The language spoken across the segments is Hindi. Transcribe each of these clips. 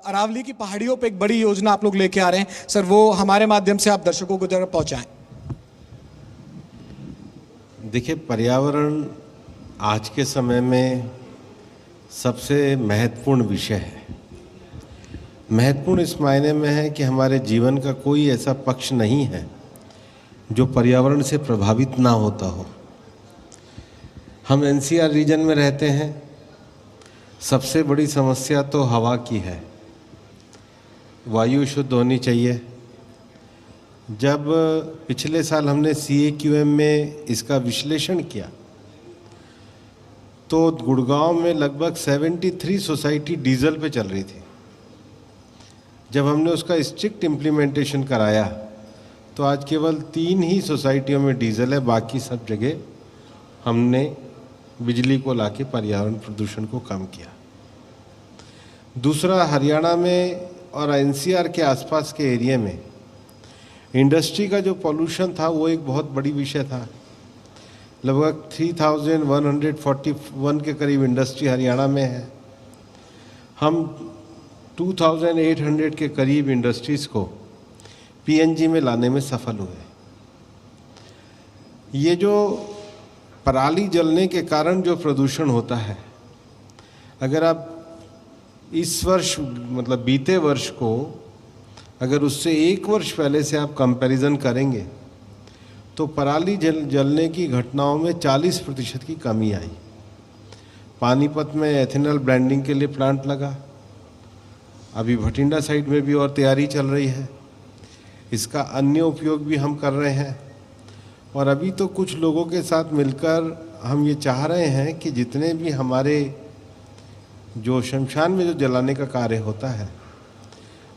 अरावली की पहाड़ियों पे एक बड़ी योजना आप लोग लेके आ रहे हैं सर, वो हमारे माध्यम से आप दर्शकों को जरा पहुंचाएं। देखिए, पर्यावरण आज के समय में सबसे महत्वपूर्ण विषय है। महत्वपूर्ण इस मायने में है कि हमारे जीवन का कोई ऐसा पक्ष नहीं है जो पर्यावरण से प्रभावित ना होता हो। हम एनसीआर रीजन में रहते हैं। सबसे बड़ी समस्या तो हवा की है। वायु शुद्ध होनी चाहिए। जब पिछले साल हमने CAQM में इसका विश्लेषण किया तो गुड़गांव में लगभग 73 सोसाइटी डीजल पे चल रही थी। जब हमने उसका स्ट्रिक्ट इम्प्लीमेंटेशन कराया तो आज केवल 3 ही सोसाइटियों में डीजल है, बाकी सब जगह हमने बिजली को लाके पर्यावरण प्रदूषण को कम किया। दूसरा, हरियाणा में और NCR के आसपास के एरिया में इंडस्ट्री का जो पॉल्यूशन था वो एक बहुत बड़ी विषय था। लगभग 3141 के करीब इंडस्ट्री हरियाणा में है। हम 2800 के करीब इंडस्ट्रीज़ को PNG में लाने में सफल हुए। ये जो पराली जलने के कारण जो प्रदूषण होता है, अगर आप इस वर्ष मतलब बीते वर्ष को अगर उससे 1 वर्ष पहले से आप कंपैरिजन करेंगे तो पराली जलने की घटनाओं में 40% की कमी आई। पानीपत में एथेनॉल ब्लेंडिंग के लिए प्लांट लगा। अभी भटिंडा साइड में भी और तैयारी चल रही है। इसका अन्य उपयोग भी हम कर रहे हैं। और अभी तो कुछ लोगों के साथ मिलकर हम ये चाह रहे हैं कि जितने भी हमारे जो शमशान में जो जलाने का कार्य होता है,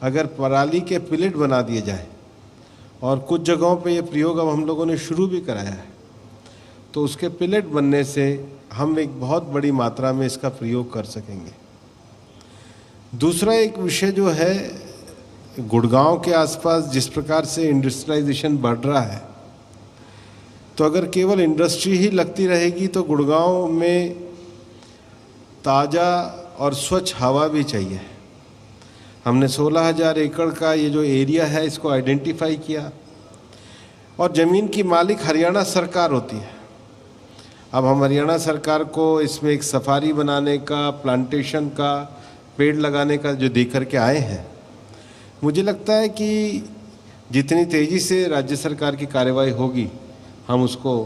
अगर पराली के पिलेट बना दिए जाए, और कुछ जगहों पे ये प्रयोग अब हम लोगों ने शुरू भी कराया है, तो उसके पिलेट बनने से हम एक बहुत बड़ी मात्रा में इसका प्रयोग कर सकेंगे। दूसरा एक विषय जो है, गुड़गांव के आसपास जिस प्रकार से इंडस्ट्रियलाइजेशन बढ़ रहा है, तो अगर केवल इंडस्ट्री ही लगती रहेगी तो गुड़गांव में ताज़ा और स्वच्छ हवा भी चाहिए। हमने 16,000 एकड़ का ये जो एरिया है इसको आइडेंटिफाई किया, और ज़मीन की मालिक हरियाणा सरकार होती है। अब हम हरियाणा सरकार को इसमें एक सफारी बनाने का, प्लांटेशन का, पेड़ लगाने का जो दे करके आए हैं, मुझे लगता है कि जितनी तेज़ी से राज्य सरकार की कार्यवाही होगी हम उसको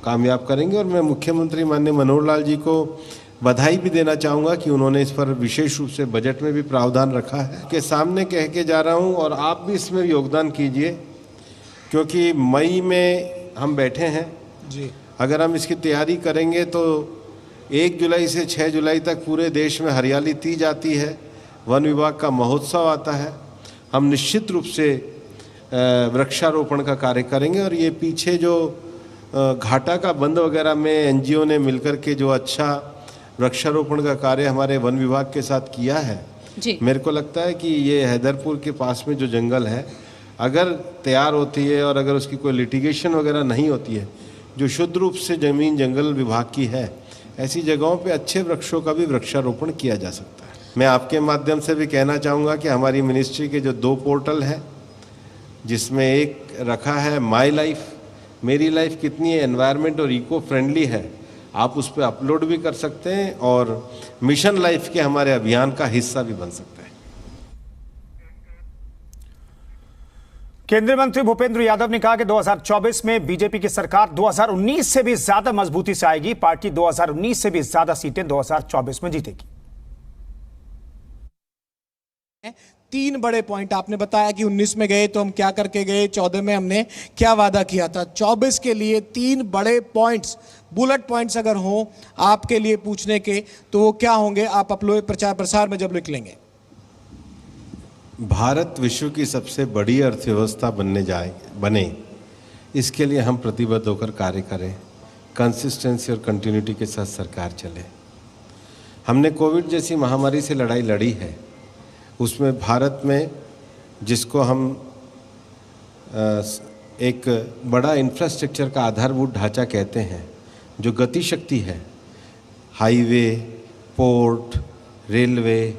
कामयाब करेंगे। और मैं मुख्यमंत्री माननीय मनोहर लाल जी को बधाई भी देना चाहूँगा कि उन्होंने इस पर विशेष रूप से बजट में भी प्रावधान रखा है। के सामने कह के जा रहा हूँ, और आप भी इसमें योगदान कीजिए, क्योंकि मई में हम बैठे हैं जी। अगर हम इसकी तैयारी करेंगे तो 1 जुलाई से 6 जुलाई तक पूरे देश में हरियाली तीज आती है, वन विभाग का महोत्सव आता है। हम निश्चित रूप से वृक्षारोपण का कार्य करेंगे। और ये पीछे जो घाटा का बंद वगैरह में NGO ने मिलकर के जो अच्छा वृक्षारोपण का कार्य हमारे वन विभाग के साथ किया है जी। मेरे को लगता है कि ये हैदरपुर के पास में जो जंगल है, अगर तैयार होती है और अगर उसकी कोई लिटिगेशन वगैरह नहीं होती है, जो शुद्ध रूप से ज़मीन जंगल विभाग की है, ऐसी जगहों पे अच्छे वृक्षों का भी वृक्षारोपण किया जा सकता है। मैं आपके माध्यम से भी कहना चाहूँगा कि हमारी मिनिस्ट्री के जो 2 पोर्टल हैं, जिसमें एक रखा है माई लाइफ, मेरी लाइफ कितनी है एनवायरनमेंट और इको फ्रेंडली है, आप उस पर अपलोड भी कर सकते हैं और मिशन लाइफ के हमारे अभियान का हिस्सा भी बन सकते हैं। केंद्रीय मंत्री भूपेंद्र यादव ने कहा कि 2024 में बीजेपी की सरकार 2019 से भी ज्यादा मजबूती से आएगी। पार्टी 2019 से भी ज्यादा सीटें 2024 में जीतेगी। 3 बड़े पॉइंट आपने बताया कि 19 में गए तो हम क्या करके गए, 14 में हमने क्या वादा किया था। 24 के लिए 3 बड़े पॉइंट्स, बुलेट पॉइंट्स अगर हों आपके लिए पूछने के, तो वो क्या होंगे? आप अपने प्रचार प्रसार में जब लिख लेंगे। भारत विश्व की सबसे बड़ी अर्थव्यवस्था बने, इसके लिए हम प्रतिबद्ध होकर कार्य करें, कंसिस्टेंसी और कंटिन्यूटी के साथ सरकार चले। हमने कोविड जैसी महामारी से लड़ाई लड़ी है, उसमें भारत में जिसको हम एक बड़ा इंफ्रास्ट्रक्चर का आधारभूत ढांचा कहते हैं, जो गति शक्ति है, हाईवे, पोर्ट, रेलवे,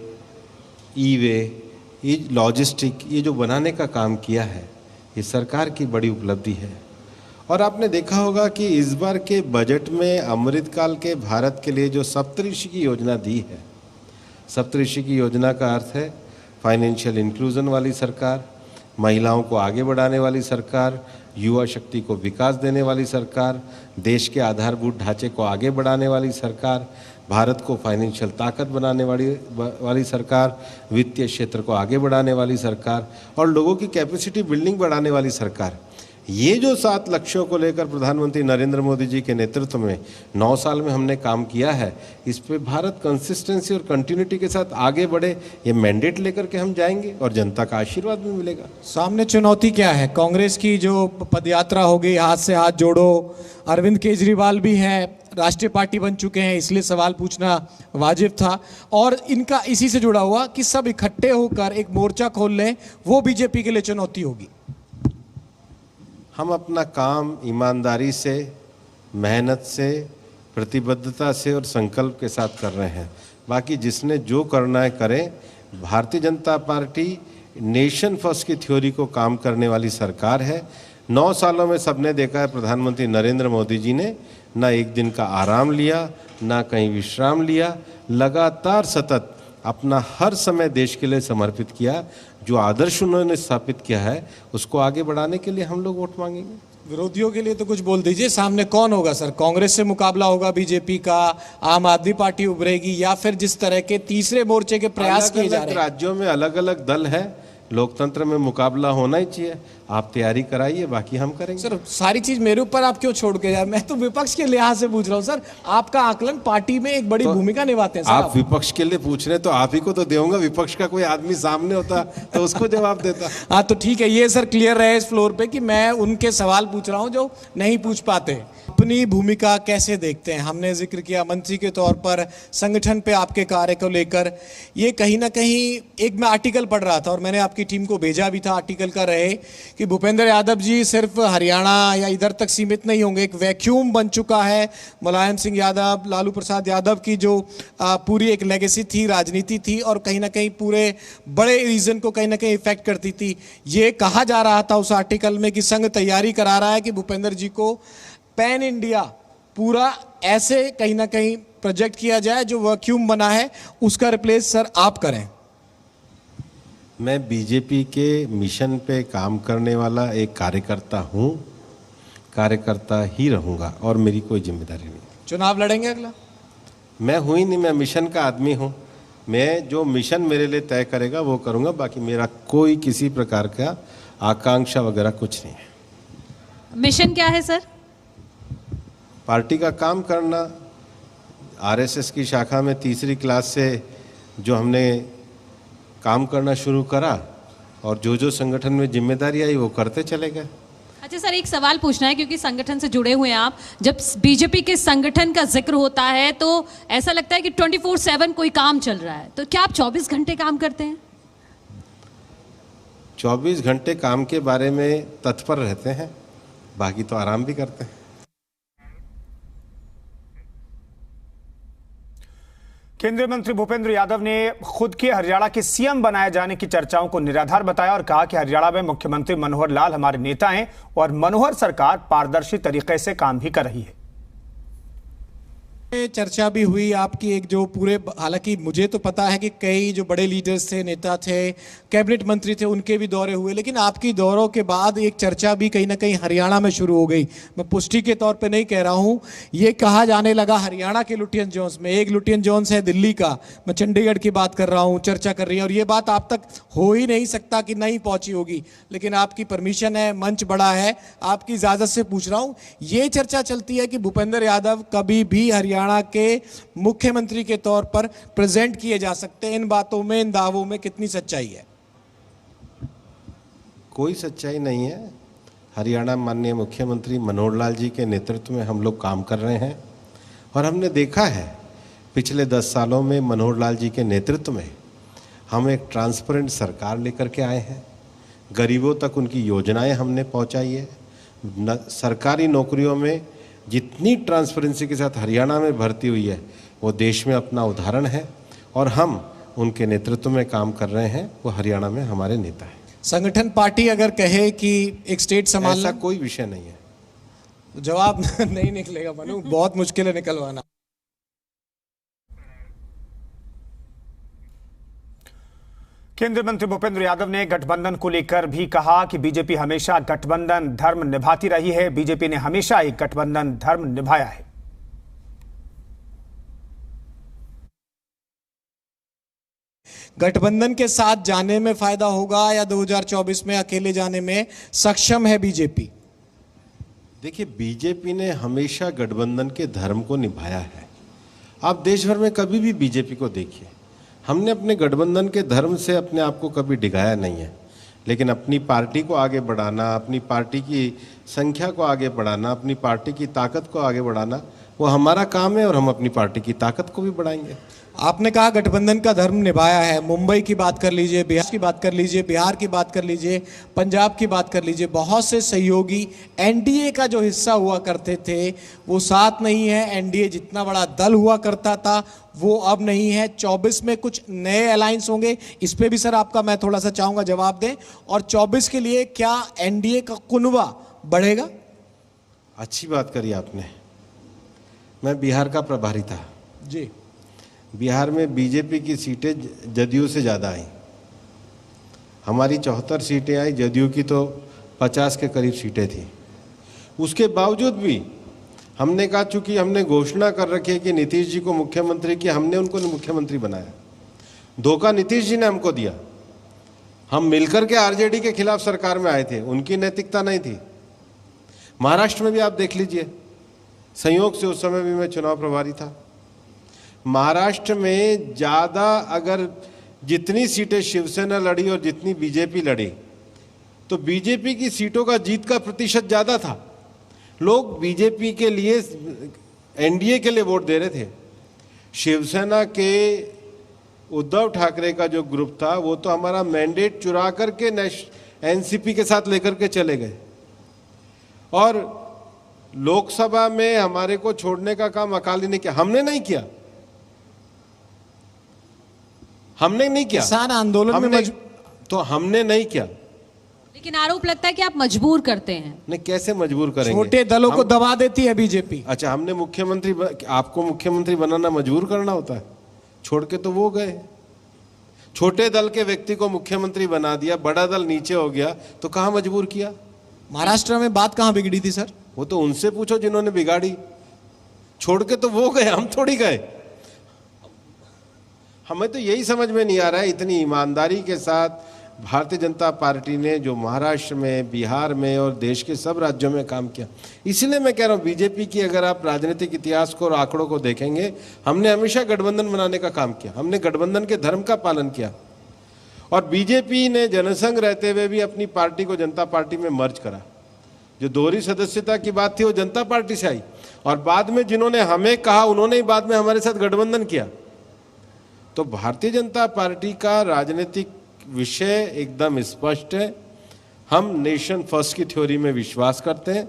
ई वे, ये लॉजिस्टिक, ये जो बनाने का काम किया है, ये सरकार की बड़ी उपलब्धि है। और आपने देखा होगा कि इस बार के बजट में अमृतकाल के भारत के लिए जो सप्तऋषि की योजना दी है, सप्तऋषि की योजना का अर्थ है फाइनेंशियल इंक्लूजन वाली सरकार, महिलाओं को आगे बढ़ाने वाली सरकार, युवा शक्ति को विकास देने वाली सरकार, देश के आधारभूत ढांचे को आगे बढ़ाने वाली सरकार, भारत को फाइनेंशियल ताकत बनाने वाली सरकार, वित्तीय क्षेत्र को आगे बढ़ाने वाली सरकार और लोगों की कैपेसिटी बिल्डिंग बढ़ाने वाली सरकार। ये जो 7 लक्ष्यों को लेकर प्रधानमंत्री नरेंद्र मोदी जी के नेतृत्व में 9 साल में हमने काम किया है, इस पे भारत कंसिस्टेंसी और कंटिन्यूटी के साथ आगे बढ़े, ये मैंडेट लेकर के हम जाएंगे और जनता का आशीर्वाद भी मिलेगा। सामने चुनौती क्या है? कांग्रेस की जो पदयात्रा होगी, हाथ से हाथ जोड़ो, अरविंद केजरीवाल भी हैं, राष्ट्रीय पार्टी बन चुके हैं, इसलिए सवाल पूछना वाजिब था। और इनका इसी से जुड़ा हुआ कि सब इकट्ठे होकर एक मोर्चा खोल लें, वो बीजेपी के लिए चुनौती होगी। हम अपना काम ईमानदारी से, मेहनत से, प्रतिबद्धता से और संकल्प के साथ कर रहे हैं। बाकी जिसने जो करना है करें। Bharatiya Janata party nation first की थ्योरी को काम करने वाली सरकार है। 9 सालों में सबने देखा है प्रधानमंत्री नरेंद्र मोदी जी ने ना एक दिन का आराम लिया, ना कहीं विश्राम लिया, लगातार सतत अपना हर समय देश के लिए समर्पित किया। जो आदर्श उन्होंने स्थापित किया है उसको आगे बढ़ाने के लिए हम लोग वोट मांगेंगे। विरोधियों के लिए तो कुछ बोल दीजिए, सामने कौन होगा सर? कांग्रेस से मुकाबला होगा बीजेपी का, आम आदमी पार्टी उभरेगी, या फिर जिस तरह के तीसरे मोर्चे के प्रयास किए जा रहे हैं? राज्यों में अलग अलग दल है, लोकतंत्र में मुकाबला होना ही चाहिए। आप तैयारी कराइए, बाकी हम करेंगे। सर सारी चीज मेरे ऊपर आप क्यों छोड़ के यार? मैं तो विपक्ष के लिहाज से पूछ रहा हूँ सर। आपका आकलन पार्टी में एक बड़ी भूमिका निभाते हैं सर। आप विपक्ष के लिए पूछ रहे हैं तो आप ही को तो दूंगा। विपक्ष का कोई आदमी सामने होता तो उसको जवाब देता। हाँ तो ठीक है, ये सर क्लियर रहे इस फ्लोर पे कि मैं उनके सवाल पूछ रहा हूँ जो नहीं पूछ पाते। अपनी भूमिका कैसे देखते हैं? हमने जिक्र किया मंत्री के तौर पर संगठन पे आपके कार्य को लेकर। ये कहीं ना कहीं एक मैं आर्टिकल पढ़ रहा था और मैंने आपकी टीम को भेजा भी था, आर्टिकल का रहे कि भूपेंद्र यादव जी सिर्फ हरियाणा या इधर तक सीमित नहीं होंगे, एक वैक्यूम बन चुका है। मुलायम सिंह यादव, लालू प्रसाद यादव की जो पूरी एक लेगेसी थी, राजनीति थी और कहीं ना कहीं पूरे बड़े रीजन को कहीं ना कहीं इफेक्ट करती थी। ये कहा जा रहा था उस आर्टिकल में कि संघ तैयारी करा रहा है कि भूपेंद्र जी को पैन इंडिया पूरा ऐसे कहीं ना कहीं प्रोजेक्ट किया जाए जो वैक्यूम बना है, उसका रिप्लेस सर आप करें। मैं बीजेपी के मिशन पे काम करने वाला एक कार्यकर्ता हूँ, कार्यकर्ता ही रहूँगा और मेरी कोई जिम्मेदारी नहीं। चुनाव लड़ेंगे अगला? मैं हूँ ही नहीं, मैं मिशन का आदमी हूँ। मैं जो मिशन मेरे लिए तय करेगा वो करूँगा, बाकी मेरा कोई किसी प्रकार का आकांक्षा वगैरह कुछ नहीं है। मिशन क्या है सर? पार्टी का काम करना। आरएसएस की शाखा में 3री क्लास से जो हमने काम करना शुरू करा और जो संगठन में जिम्मेदारी आई वो करते चले गए। अच्छा सर, एक सवाल पूछना है क्योंकि संगठन से जुड़े हुए हैं आप। जब बीजेपी के संगठन का जिक्र होता है तो ऐसा लगता है कि 24/7 कोई काम चल रहा है, तो क्या आप 24 घंटे काम करते हैं? 24 घंटे काम के बारे में तत्पर रहते हैं, बाकी तो आराम भी करते हैं। केंद्रीय मंत्री भूपेंद्र यादव ने खुद के हरियाणा के सीएम बनाए जाने की चर्चाओं को निराधार बताया और कहा कि हरियाणा में मुख्यमंत्री मनोहर लाल हमारे नेता हैं और मनोहर सरकार पारदर्शी तरीके से काम भी कर रही है। चर्चा भी हुई आपकी एक जो पूरे, हालांकि मुझे तो पता है कि कई जो बड़े लीडर्स थे, नेता थे, कैबिनेट मंत्री थे, उनके भी दौरे हुए, लेकिन आपकी दौरों के बाद एक चर्चा भी कहीं ना कहीं हरियाणा में शुरू हो गई। मैं पुष्टि के तौर पे नहीं कह रहा हूं, ये कहा जाने लगा हरियाणा के लुटियन जोन्स में, एक लुटियन जोन्स है दिल्ली का, मैं चंडीगढ़ की बात कर रहा हूँ, चर्चा कर रही है और ये बात आप तक हो ही नहीं सकता कि नहीं पहुंची होगी, लेकिन आपकी परमिशन है, मंच बड़ा है, आपकी इजाजत से पूछ रहा हूँ। ये चर्चा चलती है कि भूपेंद्र यादव कभी भी हरियाणा के मुख्यमंत्री के तौर पर प्रेजेंट किए जा सकते हैं। इन बातों में, इन दावों में कितनी सच्चाई है? कोई सच्चाई नहीं है। हरियाणा माननीय मुख्यमंत्री मनोहर लाल जी के नेतृत्व में हम लोग काम कर रहे हैं और हमने देखा है पिछले 10 सालों में मनोहर लाल जी के नेतृत्व में हम एक ट्रांसपेरेंट सरकार लेकर के आए हैं। गरीबों तक उनकी योजनाएं हमने पहुंचाई है। सरकारी नौकरियों में जितनी ट्रांसपेरेंसी के साथ हरियाणा में भर्ती हुई है वो देश में अपना उदाहरण है और हम उनके नेतृत्व में काम कर रहे हैं, वो हरियाणा में हमारे नेता हैं। संगठन पार्टी अगर कहे कि एक स्टेट संभालना, ऐसा कोई विषय नहीं है। तो जवाब नहीं निकलेगा मनु, बहुत मुश्किल है निकलवाना। केंद्रीय मंत्री भूपेंद्र यादव ने गठबंधन को लेकर भी कहा कि बीजेपी हमेशा गठबंधन धर्म निभाती रही है। बीजेपी ने हमेशा एक गठबंधन धर्म निभाया है। गठबंधन के साथ जाने में फायदा होगा या 2024 में अकेले जाने में सक्षम है बीजेपी? देखिए, बीजेपी ने हमेशा गठबंधन के धर्म को निभाया है। आप देश भर में कभी भी बीजेपी को देखिए, हमने अपने गठबंधन के धर्म से अपने आप को कभी डिगाया नहीं है, लेकिन अपनी पार्टी को आगे बढ़ाना, अपनी पार्टी की संख्या को आगे बढ़ाना, अपनी पार्टी की ताकत को आगे बढ़ाना, वो हमारा काम है और हम अपनी पार्टी की ताकत को भी बढ़ाएंगे। आपने कहा गठबंधन का धर्म निभाया है। मुंबई की बात कर लीजिए, बिहार की बात कर लीजिए, बिहार की बात कर लीजिए, पंजाब की बात कर लीजिए, बहुत से सहयोगी एनडीए का जो हिस्सा हुआ करते थे वो साथ नहीं है। एनडीए जितना बड़ा दल हुआ करता था वो अब नहीं है। 24 में कुछ नए अलायंस होंगे, इस पे भी सर आपका मैं थोड़ा सा चाहूंगा जवाब दें। और 24 के लिए क्या एनडीए का कुनबा बढ़ेगा? अच्छी बात करी आपने। मैं बिहार का प्रभारी था जी। बिहार में बीजेपी की सीटें जदयू से ज़्यादा आई। हमारी 74 सीटें आई, जदयू की तो 50 के करीब सीटें थी। उसके बावजूद भी हमने कहा, चूंकि हमने घोषणा कर रखी है कि नीतीश जी को मुख्यमंत्री किया, हमने उनको मुख्यमंत्री बनाया। धोखा नीतीश जी ने हमको दिया। हम मिलकर के आरजेडी के खिलाफ सरकार में आए थे, उनकी नैतिकता नहीं थी। महाराष्ट्र में भी आप देख लीजिए, संयोग से उस समय भी मैं चुनाव प्रभारी था। महाराष्ट्र में ज़्यादा, अगर जितनी सीटें शिवसेना लड़ी और जितनी बीजेपी लड़ी, तो बीजेपी की सीटों का जीत का प्रतिशत ज़्यादा था। लोग बीजेपी के लिए, एनडीए के लिए वोट दे रहे थे। शिवसेना के उद्धव ठाकरे का जो ग्रुप था वो तो हमारा मैंडेट चुरा करके एनसीपी के साथ लेकर के चले गए, और लोकसभा में हमारे को छोड़ने का काम अकाली ने किया। हमने नहीं किया, हमने नहीं किया। किसान आंदोलन में तो हमने नहीं किया। लेकिन आरोप लगता है कि आप मजबूर करते हैं। नहीं, कैसे मजबूर करेंगे? छोटे दलों को दबा देती है बीजेपी। अच्छा, हमने मुख्यमंत्री, आपको मुख्यमंत्री बनाना मजबूर करना होता है? छोड़ के तो वो गए। छोटे दल के व्यक्ति को मुख्यमंत्री बना दिया, बड़ा दल नीचे हो गया, तो कहां मजबूर किया? महाराष्ट्र में बात कहां बिगड़ी थी सर? वो तो उनसे पूछो जिन्होंने बिगाड़ी। छोड़ के तो वो गए, हम थोड़ी गए। हमें तो यही समझ में नहीं आ रहा है, इतनी ईमानदारी के साथ भारतीय जनता पार्टी ने जो महाराष्ट्र में, बिहार में और देश के सब राज्यों में काम किया। इसलिए मैं कह रहा हूँ, बीजेपी की अगर आप राजनीतिक इतिहास को और आंकड़ों को देखेंगे, हमने हमेशा गठबंधन बनाने का काम किया, हमने गठबंधन के धर्म का पालन किया। और बीजेपी ने जनसंघ रहते हुए भी अपनी पार्टी को जनता पार्टी में मर्ज करा। जो दोहरी सदस्यता की बात थी वो जनता पार्टी से आई, और बाद में जिन्होंने हमें कहा उन्होंने ही बाद में हमारे साथ गठबंधन किया। तो भारतीय जनता पार्टी का राजनीतिक विषय एकदम स्पष्ट है। हम नेशन फर्स्ट की थ्योरी में विश्वास करते हैं,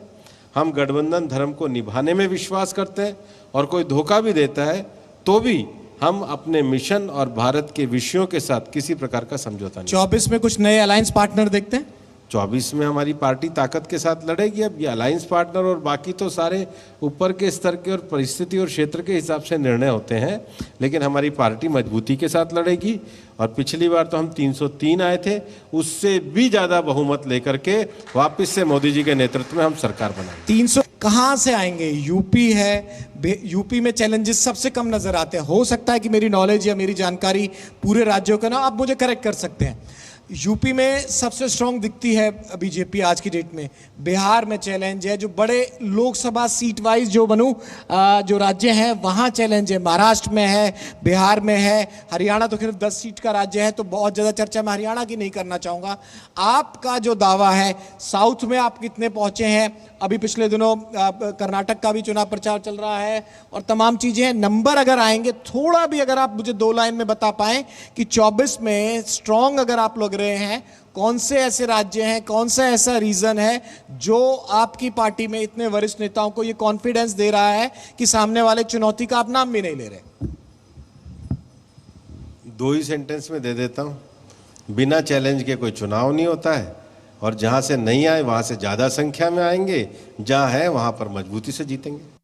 हम गठबंधन धर्म को निभाने में विश्वास करते हैं, और कोई धोखा भी देता है तो भी हम अपने मिशन और भारत के विषयों के साथ किसी प्रकार का समझौता नहीं। 24 में कुछ नए अलायंस पार्टनर देखते हैं? 24 में हमारी पार्टी ताकत के साथ लड़ेगी। अब ये अलायंस पार्टनर और बाकी तो सारे ऊपर के स्तर के और परिस्थिति और क्षेत्र के हिसाब से निर्णय होते हैं, लेकिन हमारी पार्टी मजबूती के साथ लड़ेगी। और पिछली बार तो हम 303 आए थे, उससे भी ज़्यादा बहुमत लेकर के वापस से मोदी जी के नेतृत्व में हम सरकार बनाएंगे। 300 कहाँ से आएंगे? यूपी है, यूपी में चैलेंजेस सबसे कम नजर आते हैं। हो सकता है कि मेरी नॉलेज या मेरी जानकारी पूरे राज्यों का ना, आप मुझे करेक्ट कर सकते हैं। यूपी में सबसे स्ट्रांग दिखती है बीजेपी आज की डेट में। बिहार में चैलेंज है, जो बड़े लोकसभा सीट वाइज जो जो राज्य हैं वहाँ चैलेंज है। महाराष्ट्र में है, बिहार में है, हरियाणा तो सिर्फ 10 सीट का राज्य है, तो बहुत ज़्यादा चर्चा मैं हरियाणा की नहीं करना चाहूँगा। आपका जो दावा है, साउथ में आप कितने पहुँचे हैं? अभी पिछले दिनों कर्नाटक का भी चुनाव प्रचार चल रहा है और तमाम चीज़ें हैं। नंबर अगर आएंगे, थोड़ा भी अगर आप मुझे 2 लाइन में बता पाएँ कि 24 में स्ट्रांग अगर आप लोग रहे हैं, कौन से ऐसे राज्य हैं, कौन सा ऐसा रीजन है जो आपकी पार्टी में इतने वरिष्ठ नेताओं को ये कॉन्फिडेंस दे रहा है कि सामने वाले चुनौती का आप नाम भी नहीं ले रहे? 2 ही सेंटेंस में दे देता हूँ, बिना चैलेंज के कोई चुनाव नहीं होता है, और जहाँ से नहीं आए वहाँ से ज़्यादा संख्या में आएंगे, जहाँ है वहाँ पर मजबूती से जीतेंगे।